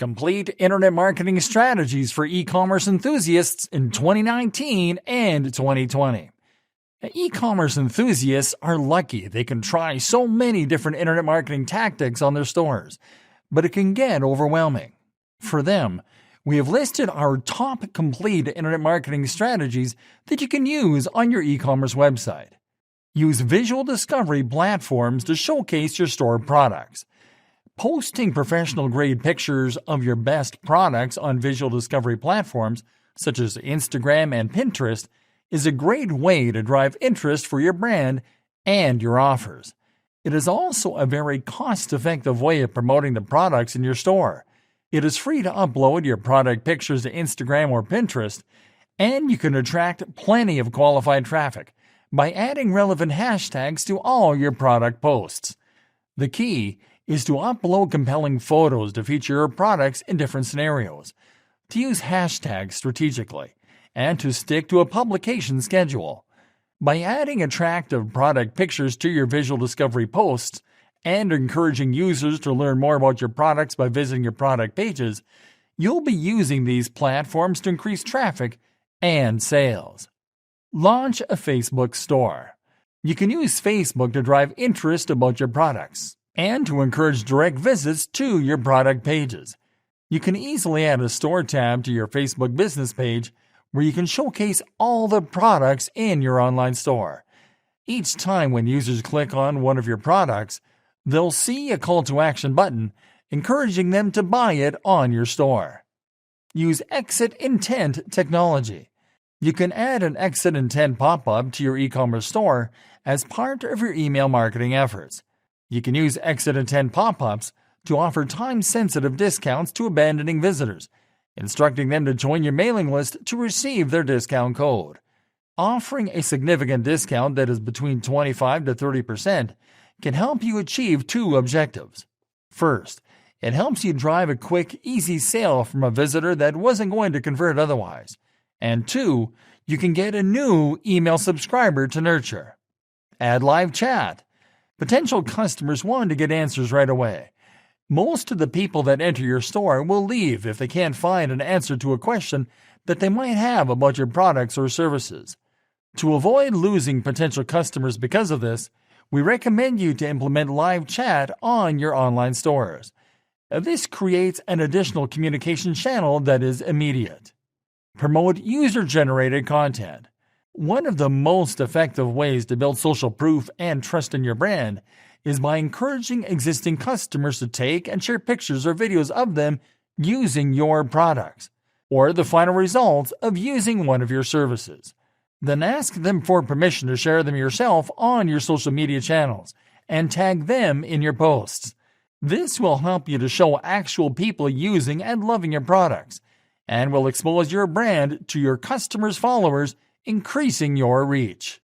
Complete internet marketing strategies for e-commerce enthusiasts in 2019 and 2020. E-commerce enthusiasts are lucky they can try so many different internet marketing tactics on their stores, but it can get overwhelming. For them, we have listed our top complete internet marketing strategies that you can use on your e-commerce website. Use visual discovery platforms to showcase your store products. Posting professional-grade pictures of your best products on visual discovery platforms, such as Instagram and Pinterest, is a great way to drive interest for your brand and your offers. It is also a very cost-effective way of promoting the products in your store. It is free to upload your product pictures to Instagram or Pinterest, and you can attract plenty of qualified traffic by adding relevant hashtags to all your product posts. The key is to upload compelling photos to feature your products in different scenarios, to use hashtags strategically, and to stick to a publication schedule. By adding attractive product pictures to your visual discovery posts and encouraging users to learn more about your products by visiting your product pages, you'll be using these platforms to increase traffic and sales. Launch a Facebook store. You can use Facebook to drive interest about your products and to encourage direct visits to your product pages. You can easily add a store tab to your Facebook business page where you can showcase all the products in your online store. Each time when users click on one of your products, they'll see a call to action button encouraging them to buy it on your store. Use exit intent technology. You can add an exit intent pop-up to your e-commerce store as part of your email marketing efforts. You can use exit intent pop-ups to offer time-sensitive discounts to abandoning visitors, instructing them to join your mailing list to receive their discount code. Offering a significant discount that is between 25 to 30% can help you achieve two objectives. First, it helps you drive a quick, easy sale from a visitor that wasn't going to convert otherwise. And two, you can get a new email subscriber to nurture. Add live chat. Potential customers want to get answers right away. Most of the people that enter your store will leave if they can't find an answer to a question that they might have about your products or services. To avoid losing potential customers because of this, we recommend you to implement live chat on your online stores. This creates an additional communication channel that is immediate. Promote user-generated content. One of the most effective ways to build social proof and trust in your brand is by encouraging existing customers to take and share pictures or videos of them using your products, or the final results of using one of your services. Then ask them for permission to share them yourself on your social media channels and tag them in your posts. This will help you to show actual people using and loving your products, and will expose your brand to your customers' followers, increasing your reach.